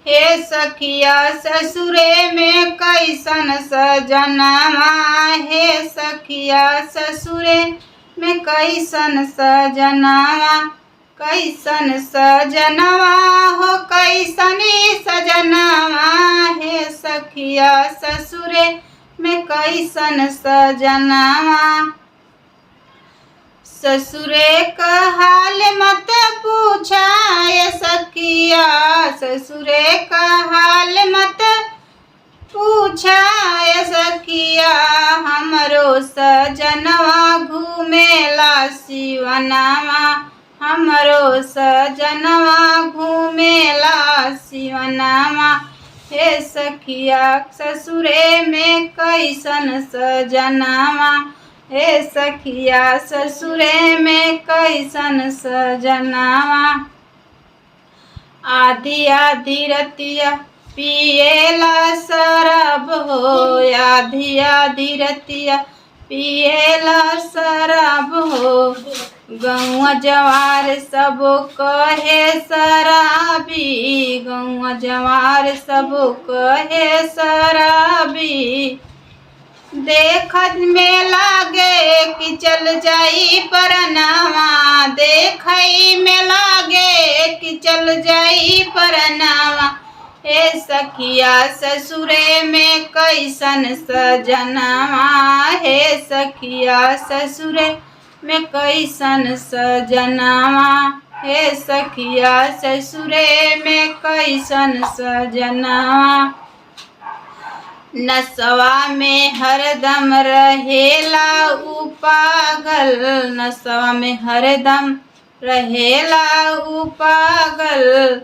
हे सखिया ससुरे में कैसन सजनवा, हे सखिया ससुरे में कैसन सजनवा, कैसन सजनवा हो कैसनी सजनवा, हे सखिया ससुरे में कैसन सजनवा। ससुरे का हाल मत पूछा ये सखिया, ससुरे का हाल मत पूछा ये सखिया, हमरो सजनवा घूमेला सिवनवा, हमरो सजनवा घूमेला सिवनवा। हे सखिया ससुरे में कैसन सजनवा, हे सखिया ससुरे में कैसन सजनवा। आधी आधी रतिया पिएला शराब हो, आधी आधी रतिया पिएला शराब हो, गौआ जवार सब कहे शराबी, गौआ जवार सब कहे शराबी। देखत में लागे कि चल जाई परनावा, देखई में लागे कि चल जाई परनावा। हे सखिया ससुरे में कैसन सजनवा, हे सखिया ससुरे में कैसन सजनवा, हे सखिया ससुरे में कैसन सजनवा। नसवा में हरदम रहेला उ पागल, नसवा में हरदम रहेला उ पागल,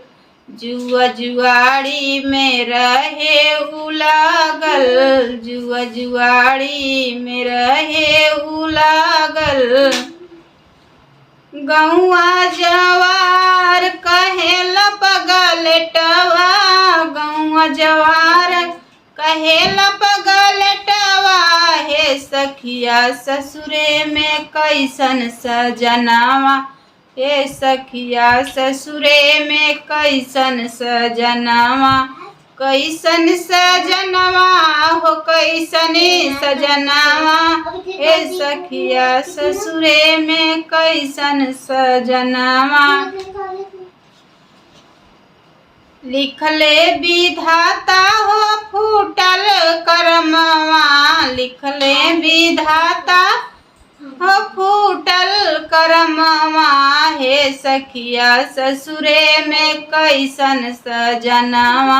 जुआ जुआड़ी में रहे उ लागल, जुआ जुआड़ी में रहे उ लागल। गौआ जवार कहेला पगलटवा, गौआ जवार कहेला पगलटवा, हे सखिया ससुरे में कैसन सजनवा, हे सखिया ससुरे में कैसन सजनवा, कैसन सजनवा हो कैसनी सजनवा, हे सखिया ससुरे में कैसन सजनवा। लिखले विधाता हो फूटल करमवा, लिखले विधाता हो फूटल करमवा, हे सखिया ससुरे में कैसन सजनवा,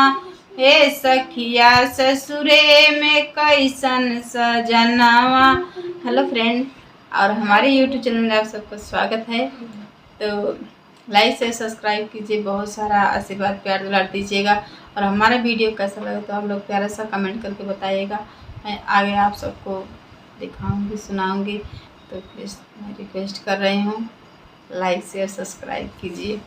हे सखिया ससुरे में कैसन सजनवा। हेलो फ्रेंड, और हमारे यूट्यूब चैनल में आप सबको स्वागत है। तो लाइक से सब्सक्राइब कीजिए, बहुत सारा आशीर्वाद प्यार दुलार दीजिएगा, और हमारा वीडियो कैसा लगे तो आप लोग प्यारा सा कमेंट करके बताइएगा। मैं आगे आप सबको दिखाऊंगी सुनाऊंगी। तो प्लीज़ मैं रिक्वेस्ट कर रही हूँ, लाइक शेयर सब्सक्राइब कीजिए।